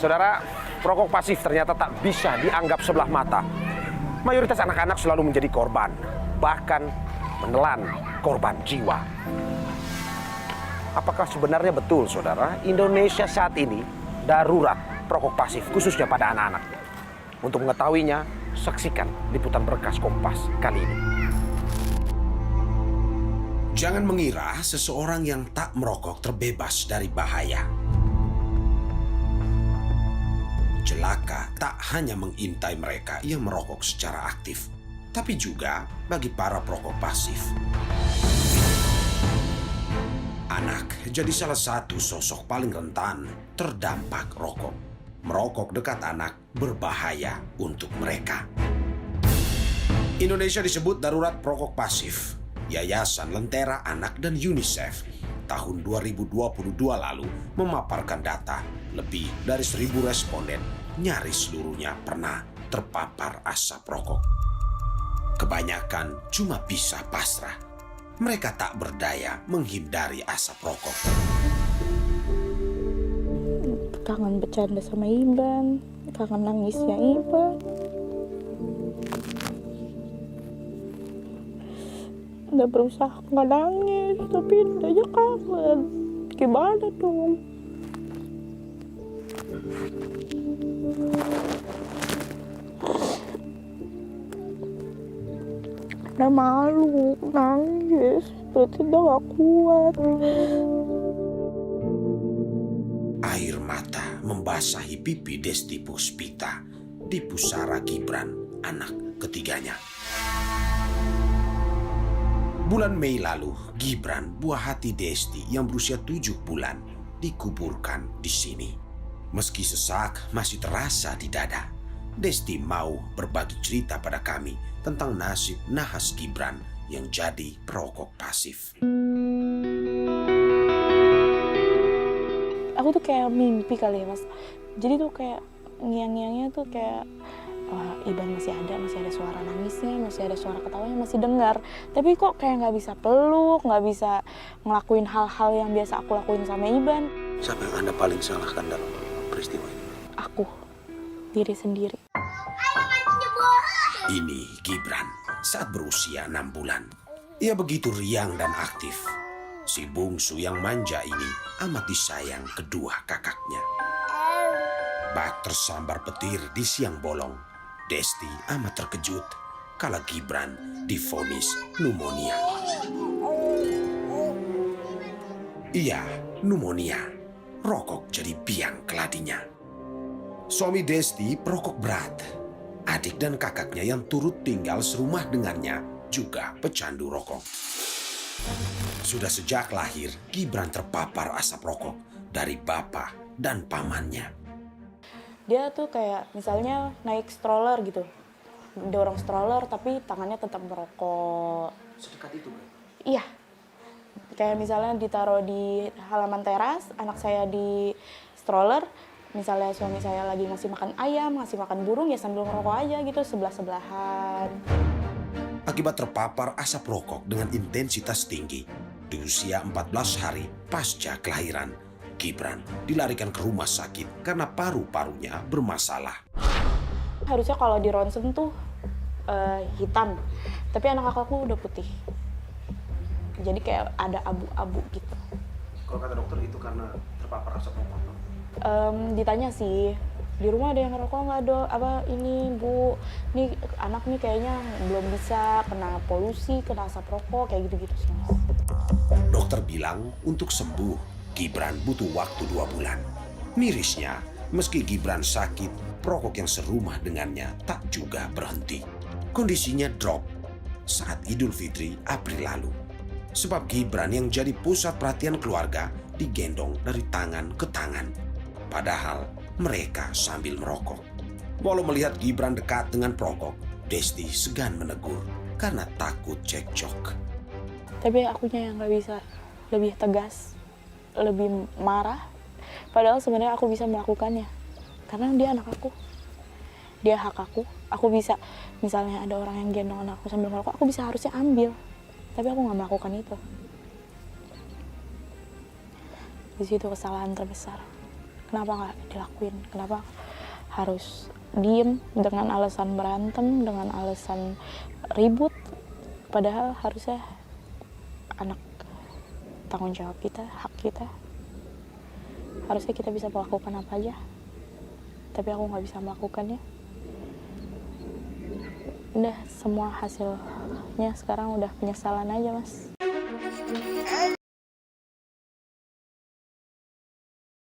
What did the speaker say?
Saudara, perokok pasif ternyata tak bisa dianggap sebelah mata. Mayoritas anak-anak selalu menjadi korban, bahkan menelan korban jiwa. Apakah sebenarnya betul, saudara, Indonesia saat ini darurat perokok pasif, khususnya pada anak-anak? Untuk mengetahuinya, saksikan liputan Berkas Kompas kali ini. Jangan mengira seseorang yang tak merokok terbebas dari bahaya. Celaka tak hanya mengintai mereka yang merokok secara aktif, tapi juga bagi para perokok pasif. Anak jadi salah satu sosok paling rentan terdampak rokok. Merokok dekat anak berbahaya untuk mereka. Indonesia disebut darurat perokok pasif. Yayasan Lentera Anak dan UNICEF tahun 2022 lalu memaparkan data lebih dari 1.000 responden nyaris seluruhnya pernah terpapar asap rokok. Kebanyakan cuma bisa pasrah. Mereka tak berdaya menghindari asap rokok. Kangen bercanda sama Iban, kangen nangisnya Iban. Udah berusaha nggak nangis, tapi aja kangen. Gimana dong? Udah malu, nangis. Berarti udah gak kuat. Air mata membasahi pipi Desti Puspita di pusara Gibran, anak ketiganya. Bulan Mei lalu, Gibran, buah hati Desti yang berusia 7 bulan, dikuburkan di sini. Meski sesak masih terasa di dada, Desti mau berbagi cerita pada kami tentang nasib nahas Gibran yang jadi perokok pasif. Aku tuh kayak mimpi kali ya, Mas. Jadi tuh kayak ngiang-ngiangnya tuh kayak, wah, Iban masih ada suara nangisnya, masih ada suara ketawanya, masih dengar. Tapi kok kayak nggak bisa peluk, nggak bisa ngelakuin hal-hal yang biasa aku lakuin sama Iban. Siapa yang Anda paling salahkan dalam peristiwa ini? Aku, diri sendiri. Ini Gibran saat berusia 6 bulan. Ia begitu riang dan aktif. Si bungsu yang manja ini amat disayang kedua kakaknya. Bak tersambar petir di siang bolong. Desti amat terkejut kala Gibran divonis pneumonia. Iya, pneumonia. Rokok jadi biang keladinya. Suami Desti perokok berat. Adik dan kakaknya yang turut tinggal serumah dengannya juga pecandu rokok. Sudah sejak lahir, Gibran terpapar asap rokok dari bapak dan pamannya. Dia tuh kayak misalnya naik stroller gitu, dorong stroller tapi tangannya tetap merokok. Sedekat itu kan? Iya, kayak misalnya ditaruh di halaman teras, anak saya di stroller, misalnya suami saya lagi ngasih makan ayam, ngasih makan burung, ya sambil ngerokok aja gitu, sebelah-sebelahan. Akibat terpapar asap rokok dengan intensitas tinggi, di usia 14 hari pasca kelahiran, Gibran dilarikan ke rumah sakit karena paru-parunya bermasalah. Harusnya kalau di ronsen tuh hitam, tapi anak kakakku udah putih. Jadi kayak ada abu-abu gitu. Kalau kata dokter itu karena terpapar asap rokok. Ditanya sih, di rumah ada yang ngerokok nggak, Dok? Apa ini, Bu? Nih anak nih kayaknya belum bisa, kena polusi, kena asap rokok, kayak gitu-gitu sih, Mas. Dokter bilang untuk sembuh, Gibran butuh waktu 2 bulan. Mirisnya, meski Gibran sakit, perokok yang serumah dengannya tak juga berhenti. Kondisinya drop saat Idul Fitri April lalu. Sebab Gibran yang jadi pusat perhatian keluarga digendong dari tangan ke tangan. Padahal mereka sambil merokok. Walau melihat Gibran dekat dengan perokok, Desti segan menegur karena takut cekcok. Tapi akunya yang nggak bisa, lebih tegas, lebih marah. Padahal sebenarnya aku bisa melakukannya. Karena dia anak aku. Dia hak aku. Aku bisa, misalnya ada orang yang gendong anak aku sambil merokok, aku bisa harusnya ambil. Tapi aku nggak melakukan itu. Di situ kesalahan terbesar. kenapa nggak dilakuin, kenapa harus diem dengan alasan berantem, dengan alasan ribut, padahal harusnya anak tanggung jawab kita, hak kita, harusnya kita bisa melakukan apa aja, tapi aku nggak bisa melakukannya. Udah, semua hasilnya sekarang udah penyesalan aja, Mas.